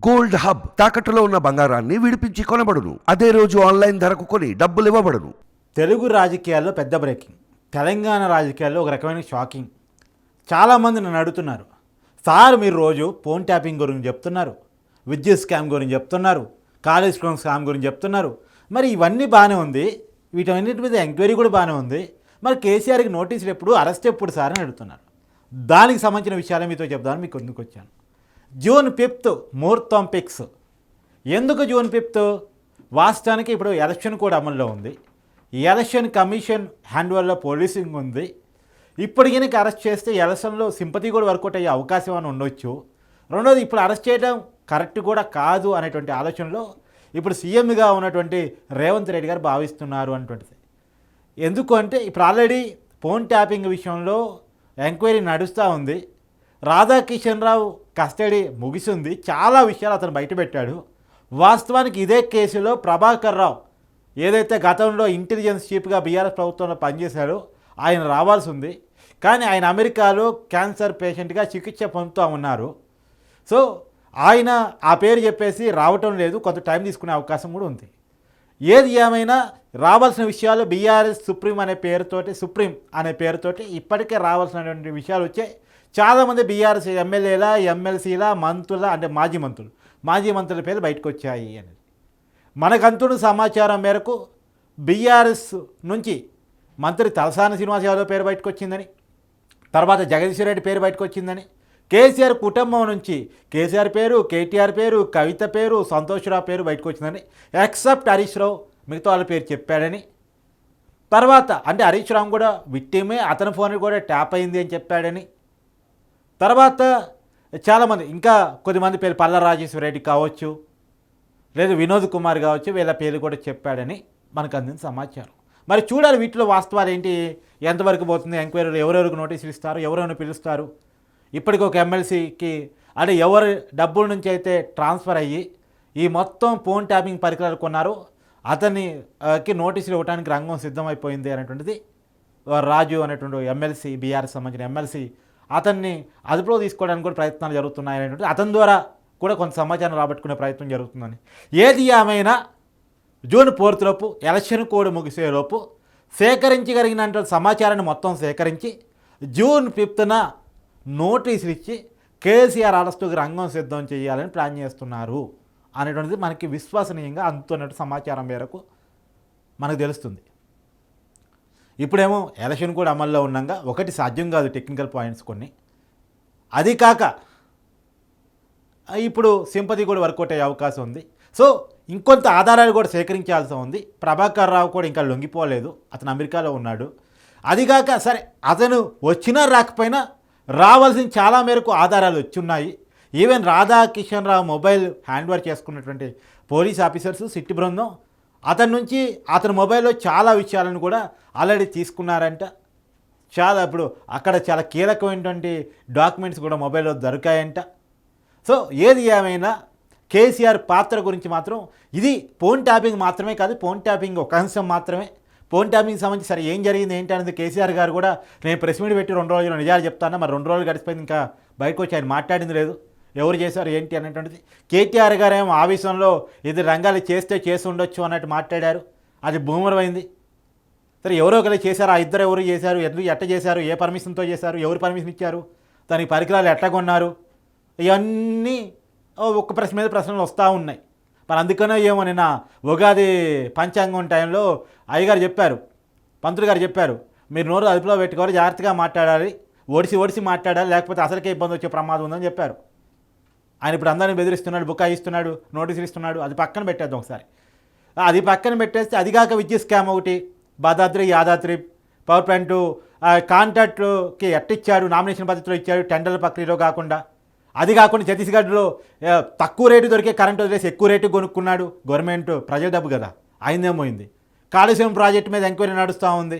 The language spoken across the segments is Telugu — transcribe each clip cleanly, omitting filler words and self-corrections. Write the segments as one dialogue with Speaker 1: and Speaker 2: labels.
Speaker 1: గోల్డ్ హబ్ తాకట్టులో ఉన్న బంగారాన్ని విడిపించి కొనబడును. అదే రోజు ఆన్లైన్ ధరకు కొని డబ్బులు ఇవ్వబడును.
Speaker 2: తెలుగు రాజకీయాల్లో పెద్ద బ్రేకింగ్. తెలంగాణ రాజకీయాల్లో ఒక రకమైన షాకింగ్. చాలామంది నన్ను అడుగుతున్నారు, సార్ మీరు రోజు ఫోన్ ట్యాపింగ్ గురించి చెప్తున్నారు, విద్యుత్ స్కామ్ గురించి చెప్తున్నారు, కాలేజ్ లోన్ స్కామ్ గురించి చెప్తున్నారు, మరి ఇవన్నీ బాగానే ఉంది, వీటన్నిటి మీద ఎంక్వైరీ కూడా బాగానే ఉంది, మరి కేసీఆర్కి నోటీసులు ఎప్పుడు, అరెస్ట్ ఎప్పుడు సార్ అని అడుగుతున్నారు. దానికి సంబంధించిన విషయాలు మీతో చెప్దామని మీకు ఎందుకు వచ్చాను. జూన్ 5 ముహూర్తం పిక్స్. ఎందుకు జూన్ 5? వాస్తవానికి ఇప్పుడు ఎలక్షన్ కూడా అమల్లో ఉంది. ఈ ఎలక్షన్ కమిషన్ హ్యాండ్ ఓవర్లో పోలీసింగ్ ఉంది. ఇప్పుడు కనుక అరెస్ట్ చేస్తే ఎలక్షన్లో సింపతి కూడా వర్కౌట్ అయ్యే అవకాశం అని ఉండొచ్చు. రెండోది, ఇప్పుడు అరెస్ట్ చేయడం కరెక్ట్ కూడా కాదు అనేటువంటి ఆలోచనలో ఇప్పుడు సీఎంగా ఉన్నటువంటి రేవంత్ రెడ్డి గారు భావిస్తున్నారు అనేటువంటిది. ఎందుకు అంటే ఇప్పుడు ఆల్రెడీ ఫోన్ ట్యాపింగ్ విషయంలో ఎంక్వైరీ నడుస్తూ ఉంది. రాధాకిషన్ రావు కస్టడీ ముగిసింది. చాలా విషయాలు అతను బయటపెట్టాడు. వాస్తవానికి ఇదే కేసులో ప్రభాకర్ రావు ఏదైతే గతంలో ఇంటెలిజెన్స్ చీఫ్గా బీఆర్ఎస్ ప్రభుత్వంలో పనిచేశాడో ఆయన రావాల్సి ఉంది. కానీ ఆయన అమెరికాలో క్యాన్సర్ పేషెంట్గా చికిత్స పొందుతూ ఉన్నారు. సో ఆయన ఆ పేరు చెప్పేసి రావటం లేదు, కొంత టైం తీసుకునే అవకాశం కూడా ఉంది. ఏది ఏమైనా రావాల్సిన విషయాలు బీఆర్ఎస్ సుప్రీం అనే పేరుతోటి ఇప్పటికే రావాల్సినటువంటి విషయాలు వచ్చాయి. చాలామంది బీఆర్ఎస్ ఎమ్మెల్యేల, ఎమ్మెల్సీల, మంత్రుల అంటే మాజీ మంత్రుల పేర్లు బయటకు వచ్చాయి అని మనకంతున్న సమాచారం మేరకు బీఆర్ఎస్ నుంచి మంత్రి తలసాని శ్రీనివాస్ యాదవ్ పేరు బయటకు వచ్చిందని, తర్వాత జగదీశ్వర్ రెడ్డి పేరు బయటకు వచ్చిందని, కేసీఆర్ కుటుంబం నుంచి కేసీఆర్ పేరు, కేటీఆర్ పేరు, కవిత పేరు, సంతోష్రావు పేరు బయటకు వచ్చిందని, ఎక్సెప్ట్ హరీష్ రావు మిగతా వాళ్ళ పేరు చెప్పాడని, తర్వాత అంటే హరీష్ రావు కూడా విక్టిమే, అతని ఫోన్ కూడా ట్యాప్ అయింది అని చెప్పాడని, తర్వాత చాలామంది ఇంకా కొద్దిమంది పేరు పల్ల రాజేశ్వర రెడ్డి కావచ్చు, లేదు వినోద్ కుమార్ కావచ్చు, వీళ్ళ పేర్లు కూడా చెప్పాడని మనకు అందిన సమాచారం. మరి చూడాలి వీటిలో వాస్తవాలు ఏంటి, ఎంతవరకు పోతుంది ఎంక్వైరీలు, ఎవరెవరికి నోటీసులు ఇస్తారు, ఎవరెవరిని పిలుస్తారు. ఇప్పటికి ఒక ఎమ్మెల్సీకి అంటే ఎవరు డబ్బుల నుంచి అయితే ట్రాన్స్ఫర్ అయ్యి ఈ మొత్తం ఫోన్ ట్యాపింగ్ పరికరాలు కొన్నారో అతనికి నోటీసులు ఇవ్వడానికి రంగం సిద్ధమైపోయింది అనేటువంటిది రాజు అనేటువంటి ఎమ్మెల్సీ, బీఆర్ఎస్ సంబంధించిన ఎమ్మెల్సీ అతన్ని అదుపులో తీసుకోవడానికి కూడా ప్రయత్నాలు జరుగుతున్నాయి అనేటువంటి అతని ద్వారా కూడా కొంత సమాచారం రాబట్టుకునే ప్రయత్నం జరుగుతుందని. ఏది ఏమైనా జూన్ 4 లోపు ఎలక్షన్ కోడ్ ముగిసేలోపు సేకరించగలిగిన సమాచారాన్ని మొత్తం సేకరించి జూన్ 5న నోటీసులు ఇచ్చి కేసీఆర్ అరెస్టుకు రంగం సిద్ధం చేయాలని ప్లాన్ చేస్తున్నారు అనేటువంటిది మనకి విశ్వసనీయంగా అందుతున్నట్టు సమాచారం మేరకు మనకు తెలుస్తుంది. ఇప్పుడేమో ఎలక్షన్ కూడా అమల్లో ఉండగా ఒకటి సాధ్యం కాదు, టెక్నికల్ పాయింట్స్ కొన్ని, అది కాక ఇప్పుడు సింపతి కూడా వర్కౌట్ అయ్యే అవకాశం ఉంది. సో ఇంకొంత ఆధారాలు కూడా సేకరించాల్సి ఉంది. ప్రభాకర్ రావు కూడా ఇంకా లొంగిపోలేదు, అతను అమెరికాలో ఉన్నాడు. అదిగాక సరే అతను వచ్చినా రాకపోయినా రావాల్సిన చాలా మేరకు ఆధారాలు వచ్చున్నాయి. ఈవెన్ రాధాకిషన్ రావు మొబైల్ హ్యాండ్ ఓవర్ చేసుకున్నటువంటి పోలీస్ ఆఫీసర్స్ సిట్టి బృందం అతని నుంచి అతని మొబైల్లో చాలా విషయాలను కూడా ఆల్రెడీ తీసుకున్నారంట. చాలా ఇప్పుడు అక్కడ చాలా కీలకమైనటువంటి డాక్యుమెంట్స్ కూడా మొబైల్లో దొరికాయంట. సో ఏది ఏమైనా కేసీఆర్ పాత్ర గురించి మాత్రం ఇది ఫోన్ ట్యాపింగ్ మాత్రమే కాదు, ఫోన్ ట్యాపింగ్ ఒక అంశం మాత్రమే. ఫోన్ ట్యాపింగ్ సంబంధించి సరే ఏం జరిగింది ఏంటి అనేది కేసీఆర్ గారు కూడా నేను ప్రెస్ మీట్ పెట్టి 2 రోజులు నిజాలు చెప్తాను, మరి 2 రోజులు గడిచిపోయింది, ఇంకా బయటకు వచ్చి ఆయన మాట్లాడింది లేదు, ఎవరు చేశారు ఏంటి అనేటువంటిది. కేటీఆర్ గారు ఏమో ఆవేశంలో ఇది రంగాలు చేసి ఉండొచ్చు అన్నట్టు మాట్లాడారు, అది బూమరమైంది. సరే ఎవరో ఒకరు చేశారు, ఆ ఇద్దరు ఎవరు చేశారు, ఎట్ట చేశారు, ఏ పర్మిషన్తో చేశారు, ఎవరు పర్మిషన్ ఇచ్చారు, దానికి పరికరాలు ఎట్లా కొన్నారు, ఇవన్నీ ఒక్క ప్రశ్న మీద ప్రశ్నలు వస్తూ ఉన్నాయి. మరి అందుకనే ఏమో నిన్న ఉగాది పంచాంగం టైంలో అయ్యగారు చెప్పారు, పంతులు గారు చెప్పారు, మీరు నోరు అదుపులో పెట్టుకోవాలి, జాగ్రత్తగా మాట్లాడాలి, ఒడిసి మాట్లాడాలి, లేకపోతే అసలుకే ఇబ్బంది వచ్చే ప్రమాదం ఉందని చెప్పారు. ఆయన ఇప్పుడు అందరినీ బెదిరిస్తున్నాడు, బుకాయిస్తున్నాడు, నోటీసులు ఇస్తున్నాడు, అది పక్కన పెట్టేద్దాం ఒకసారి. అది పక్కన పెట్టేస్తే అదిగాక విద్యుత్ స్కామ్ ఒకటి, యాదాద్రి పవర్ ప్లాంట్ కాంట్రాక్టుకి ఎట్టిచ్చాడు, నామినేషన్ పద్ధతిలో ఇచ్చాడు, టెండర్ల ప్రక్రియలో కాకుండా. అది కాకుండా ఛత్తీస్గఢ్లో తక్కువ రేటు దొరికే కరెంటు వదిలేసి ఎక్కువ రేటు కొనుక్కున్నాడు. గవర్నమెంట్ ప్రజల డబ్బు కదా, అయిందేమోయింది. కాళేశ్వరం ప్రాజెక్టు మీద ఎంక్వైరీ నడుస్తూ ఉంది.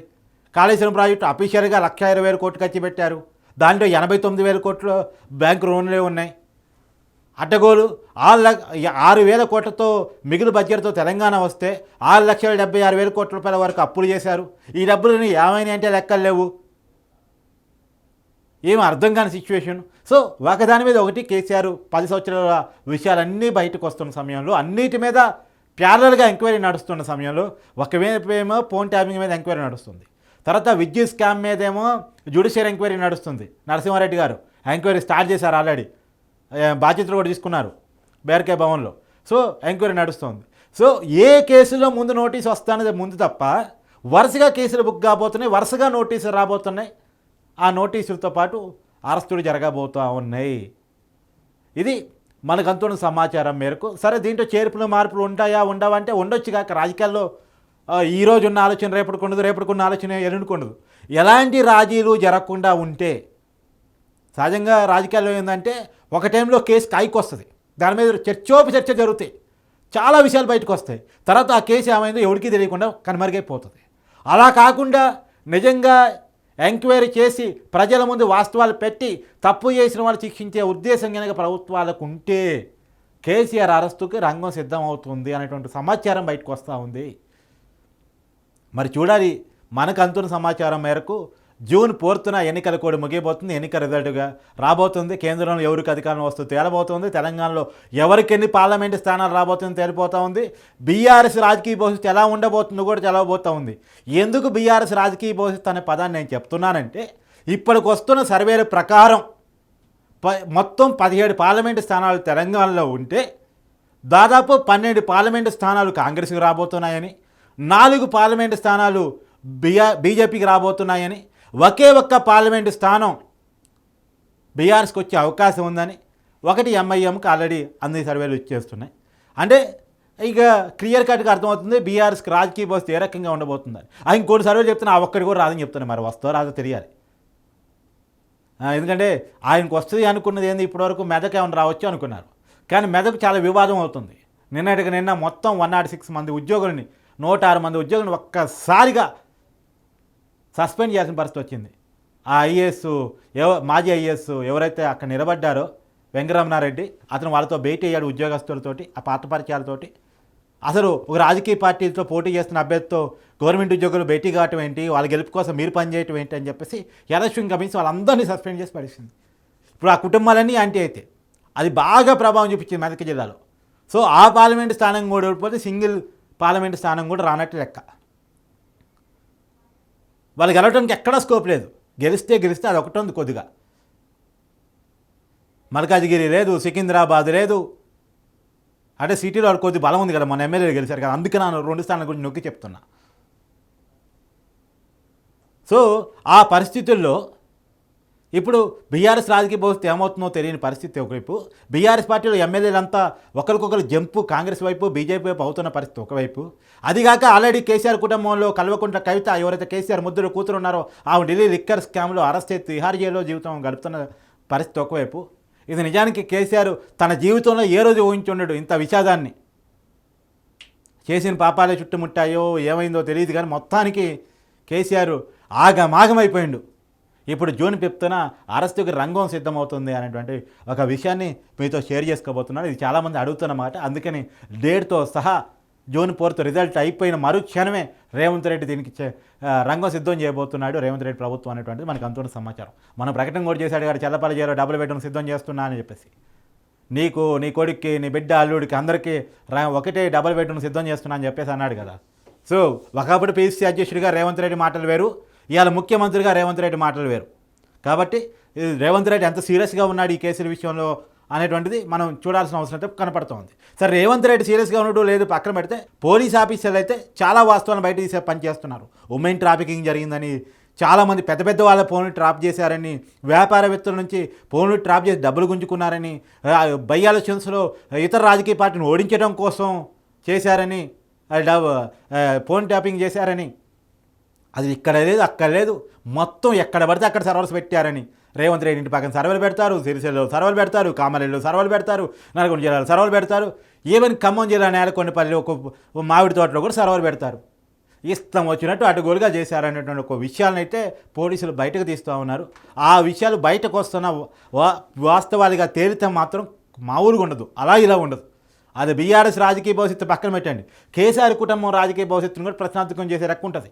Speaker 2: కాళేశ్వరం ప్రాజెక్టు అఫీషియల్గా 1,20,000 కోట్లు ఖర్చు పెట్టారు, దాంట్లో 89,000 కోట్లు బ్యాంకు లోన్లే ఉన్నాయి. అడ్డగోలు 6,000 కోట్లతో మిగులు బడ్జెట్తో తెలంగాణ వస్తే 6,76,000 కోట్ల రూపాయల వరకు అప్పులు చేశారు. ఈ డబ్బులని ఏమైనా అంటే లెక్కలు లేవు. ఏం అర్థం కాని సిచ్యువేషన్. సో ఒకదాని మీద ఒకటి కేసీఆర్ 10 సంవత్సరాల విషయాలన్నీ బయటకు వస్తున్న సమయంలో, అన్నిటి మీద ప్యారలల్గా ఎంక్వైరీ నడుస్తున్న సమయంలో, ఒకవైపు ఏమో ఫోన్ ట్యాపింగ్ మీద ఎంక్వైరీ నడుస్తుంది, తర్వాత విద్యుత్ స్కామ్ మీదేమో జ్యుడిషియల్ ఎంక్వైరీ నడుస్తుంది. నరసింహారెడ్డి గారు ఎంక్వైరీ స్టార్ట్ చేశారు, ఆల్రెడీ బాధ్యతలు కూడా తీసుకున్నారు బేర్కే భవన్లో. సో ఎంక్వైరీ నడుస్తుంది. సో ఏ కేసులో ముందు నోటీసు వస్తానది ముందు తప్ప వరుసగా కేసులు బుక్ కాబోతున్నాయి, వరుసగా నోటీసులు రాబోతున్నాయి. ఆ నోటీసులతో పాటు అరెస్టులు జరగబోతూ ఉన్నాయి. ఇది మనకంతున్న సమాచారం మేరకు. సరే, దీంట్లో చేర్పులు మార్పులు ఉంటాయా ఉండవా అంటే ఉండొచ్చు కాక, రాజకీయాల్లో ఈరోజు ఉన్న ఆలోచన రేపటికి ఉండదు, రేపటికి ఉన్న ఆలోచన ఎల్లుండికి ఉండదు. ఎలాంటి రాజీలు జరగకుండా ఉంటే, సహజంగా రాజకీయాల్లో ఏంటంటే ఒక టైంలో కేసు కాయికి వస్తుంది, దాని మీద చర్చ జరుగుతాయి, చాలా విషయాలు బయటకు వస్తాయి, తర్వాత ఆ కేసు ఏమైందో ఎవరికీ తెలియకుండా కనుమరుగైపోతుంది. అలా కాకుండా నిజంగా ఎంక్వైరీ చేసి ప్రజల ముందు వాస్తవాలు పెట్టి తప్పు చేసిన వాళ్ళు శిక్షించే ఉద్దేశం కనుక ప్రభుత్వాలకు ఉంటే కేసీఆర్ అరెస్టుకి రంగం సిద్ధం అవుతుంది అనేటువంటి సమాచారం బయటకు వస్తూ ఉంది. మరి చూడాలి. మనకు అందుతున్న సమాచారం మేరకు జూన్ 4న ఎన్నికల కోడ్ ముగియబోతుంది. ఎన్నికల రిజల్ట్గా రాబోతుంది. కేంద్రంలో ఎవరికి అధికారం వస్తుందో తేలబోతుంది. తెలంగాణలో ఎవరికి ఎన్ని పార్లమెంటు స్థానాలు రాబోతుందో తేలిపోతూ ఉంది. బీఆర్ఎస్ రాజకీయ భవిష్యత్తు ఎలా ఉండబోతుందో కూడా తెలవబోతూ ఉంది. ఎందుకు బీఆర్ఎస్ రాజకీయ భవిష్యత్తు అనే పదాన్ని నేను చెప్తున్నానంటే, ఇప్పటికి వస్తున్న సర్వేల ప్రకారం మొత్తం 17 పార్లమెంటు స్థానాలు తెలంగాణలో ఉంటే దాదాపు 12 పార్లమెంటు స్థానాలు కాంగ్రెస్కి రాబోతున్నాయని, 4 పార్లమెంటు స్థానాలు బీజేపీకి రాబోతున్నాయని, ఒకే ఒక్క పార్లమెంటు స్థానం బీఆర్ఎస్కి వచ్చే అవకాశం ఉందని, ఒకటి ఎంఐఎంకి ఆల్రెడీ అన్ని సర్వేలు ఇచ్చేస్తున్నాయి. అంటే ఇక క్లియర్ కట్గా అర్థమవుతుంది బీఆర్ఎస్కి రాజకీయ భవిష్యత్తు ఏ రకంగా ఉండబోతుందని. ఇంకోటి సర్వేలు చెప్తున్నా, ఆ ఒక్కటి కూడా రాదని చెప్తున్నాయి. మరి వస్తో రాదో తెలియాలి. ఎందుకంటే ఆయనకు వస్తుంది అనుకున్నది ఏంది, ఇప్పటివరకు మెదక్ ఏమైనా రావచ్చు అనుకున్నారు, కానీ మెదక్ చాలా వివాదం అవుతుంది. నిన్న మొత్తం 106 మంది ఉద్యోగులని, 106 మంది ఉద్యోగులను ఒక్కసారిగా సస్పెండ్ చేయాల్సిన పరిస్థితి వచ్చింది. ఆ ఐఏఎస్ మాజీ ఐఏఎస్ ఎవరైతే అక్కడ నిలబడ్డారో వెంకటరమణారెడ్డి, అతను వాళ్ళతో భేటీ అయ్యాడు ఉద్యోగస్తులతోటి, ఆ పాత పరిచయాలతోటి. అసలు ఒక రాజకీయ పార్టీలతో పోటీ చేస్తున్న అభ్యర్థితో గవర్నమెంట్ ఉద్యోగులు భేటీ కావటం ఏంటి, వాళ్ళ గెలుపు కోసం మీరు పనిచేయటం ఏంటి అని చెప్పేసి ఎలక్షన్ కమిషన్ వాళ్ళందరినీ సస్పెండ్ చేసి పడేసింది. ఇప్పుడు ఆ కుటుంబాలన్నీ యాంటీ అయితే అది బాగా ప్రభావం చూపించింది మెదక్ జిల్లాలో. సో ఆ పార్లమెంటు స్థానం కూడా ఓడిపోతే సింగిల్ పార్లమెంటు స్థానం కూడా రానట్టు లెక్క. వాళ్ళు గెలవడానికి ఎక్కడా స్కోప్ లేదు. గెలిస్తే అది ఒకటి ఉంది కొద్దిగా. మల్కాజిగిరి లేదు, సికింద్రాబాద్ లేదు. అంటే సిటీలో కొద్ది బలం ఉంది కదా, మన ఎమ్మెల్యేలు గెలిచారు కదా, అందుకే నేను 2 స్థానాల గురించి నొక్కి చెప్తున్నా. సో ఆ పరిస్థితుల్లో ఇప్పుడు బీఆర్ఎస్ రాజకీయ భవిష్యత్తు ఏమవుతుందో తెలియని పరిస్థితి ఒకవైపు, బీఆర్ఎస్ పార్టీలో ఎమ్మెల్యేలంతా ఒకరికొకరు జంపు కాంగ్రెస్ వైపు బీజేపీ వైపు అవుతున్న పరిస్థితి ఒకవైపు. అదిగాక ఆల్రెడీ కేసీఆర్ కుటుంబంలో కల్వకుంట్ల కవిత, ఎవరైతే కేసీఆర్ ముద్దులు కూతురు ఉన్నారో ఆమె ఢిల్లీ లిక్కర్ స్కామ్లో అరెస్ట్ అయితే తిహార్ జైల్లో జీవితం గడుపుతున్న పరిస్థితి ఒకవైపు. ఇది నిజానికి కేసీఆర్ తన జీవితంలో ఏ రోజు ఊహించి ఉండడు ఇంత విషాదాన్ని. చేసిన పాపాలే చుట్టుముట్టాయో ఏమైందో తెలియదు, కానీ మొత్తానికి కేసీఆర్ ఆగమాగమైపోయిండు. ఇప్పుడు జూన్ 5న అరెస్టుకి రంగం సిద్ధమవుతుంది అనేటువంటి ఒక విషయాన్ని మీతో షేర్ చేసుకోబోతున్నాను. ఇది చాలామంది అడుగుతున్నమాట. అందుకని డేట్తో సహా జూన్ 4 రిజల్ట్ అయిపోయిన మరుక్షణమే రేవంత్ రెడ్డి దీనికి రంగం సిద్ధం చేయబోతున్నాడు. రేవంత్ రెడ్డి ప్రభుత్వం అనేటువంటిది మనకు అంతున్న సమాచారం. మనం ప్రకటన కూడా చేశాడు కదా, చల్లపల్లి జైల్లో డబుల్ బెడ్రూమ్ సిద్ధం చేస్తున్నా అని చెప్పేసి. నీకు, నీ కొడుక్కి, నీ బిడ్డ అల్లుడికి అందరికీ ఒకటే డబుల్ బెడ్రూమ్ సిద్ధం చేస్తున్నా అని చెప్పేసి అన్నాడు కదా. సో ఒకప్పుడు పీసీసీ అధ్యక్షుడిగా రేవంత్ రెడ్డి మాటలు వేరు, ఇవాళ ముఖ్యమంత్రిగా రేవంత్ రెడ్డి మాటలు వేరు. కాబట్టి రేవంత్ రెడ్డి ఎంత సీరియస్గా ఉన్నాడు ఈ కేసుల విషయంలో అనేటువంటిది మనం చూడాల్సిన అవసరం కనపడుతోంది. సరే, రేవంత్ రెడ్డి సీరియస్గా ఉండడం లేదు పక్కన పెడితే, పోలీస్ ఆఫీసర్లు అయితే చాలా వాస్తవాలను బయట తీసే పని చేస్తున్నారు. ఉమెన్ ట్రాఫికింగ్ జరిగిందని, చాలామంది పెద్ద వాళ్ళ ఫోన్లు ట్రాప్ చేశారని, వ్యాపారవేత్తల నుంచి ఫోన్లు ట్రాప్ చేసి డబ్బులు గుంజుకున్నారని, బై ఎలక్షన్స్లో ఇతర రాజకీయ పార్టీని ఓడించడం కోసం చేశారని, ఫోన్ ట్యాపింగ్ చేశారని, అది ఇక్కడ లేదు అక్కడ లేదు, మొత్తం ఎక్కడ పడితే అక్కడ సర్వర్స్ పెట్టారని రేవంత్ రెడ్డి ఇంటి పక్కన సర్వర్లు పెడతారు, సిరిసిల్లలో సర్వర్లు పెడతారు, కామారెడ్డిలో సర్వర్లు పెడతారు, నల్గొండ జిల్లాలో సర్వర్లు పెడతారు, ఈవెన్ ఖమ్మం జిల్లా నేలకొండపల్లి ఒక మామిడి తోటలో కూడా సర్వర్లు పెడతారు. ఇష్టం వచ్చినట్టు అటుగోలుగా చేశారనేటువంటి ఒక విషయాలను అయితే పోలీసులు బయటకు తీస్తూ ఉన్నారు. ఆ విషయాలు బయటకు వస్తున్న వాస్తవాలుగా తేలితే మాత్రం మామూలుగా ఉండదు, అలా ఇలా ఉండదు. అది బీఆర్ఎస్ రాజకీయ భవిష్యత్తు పక్కన పెట్టండి, కేసీఆర్ కుటుంబం రాజకీయ భవిష్యత్తును కూడా ప్రశ్నార్థకం చేసే రక్కు ఉంటుంది.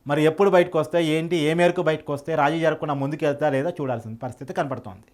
Speaker 2: మరి ఎప్పుడు బయటకు వస్తాయి ఏంటి, ఏ మేరకు బయటకు వస్తే రాజీ జరగకుండా ముందుకు వెళ్తా లేదా చూడాల్సిన పరిస్థితి కనపడుతోంది.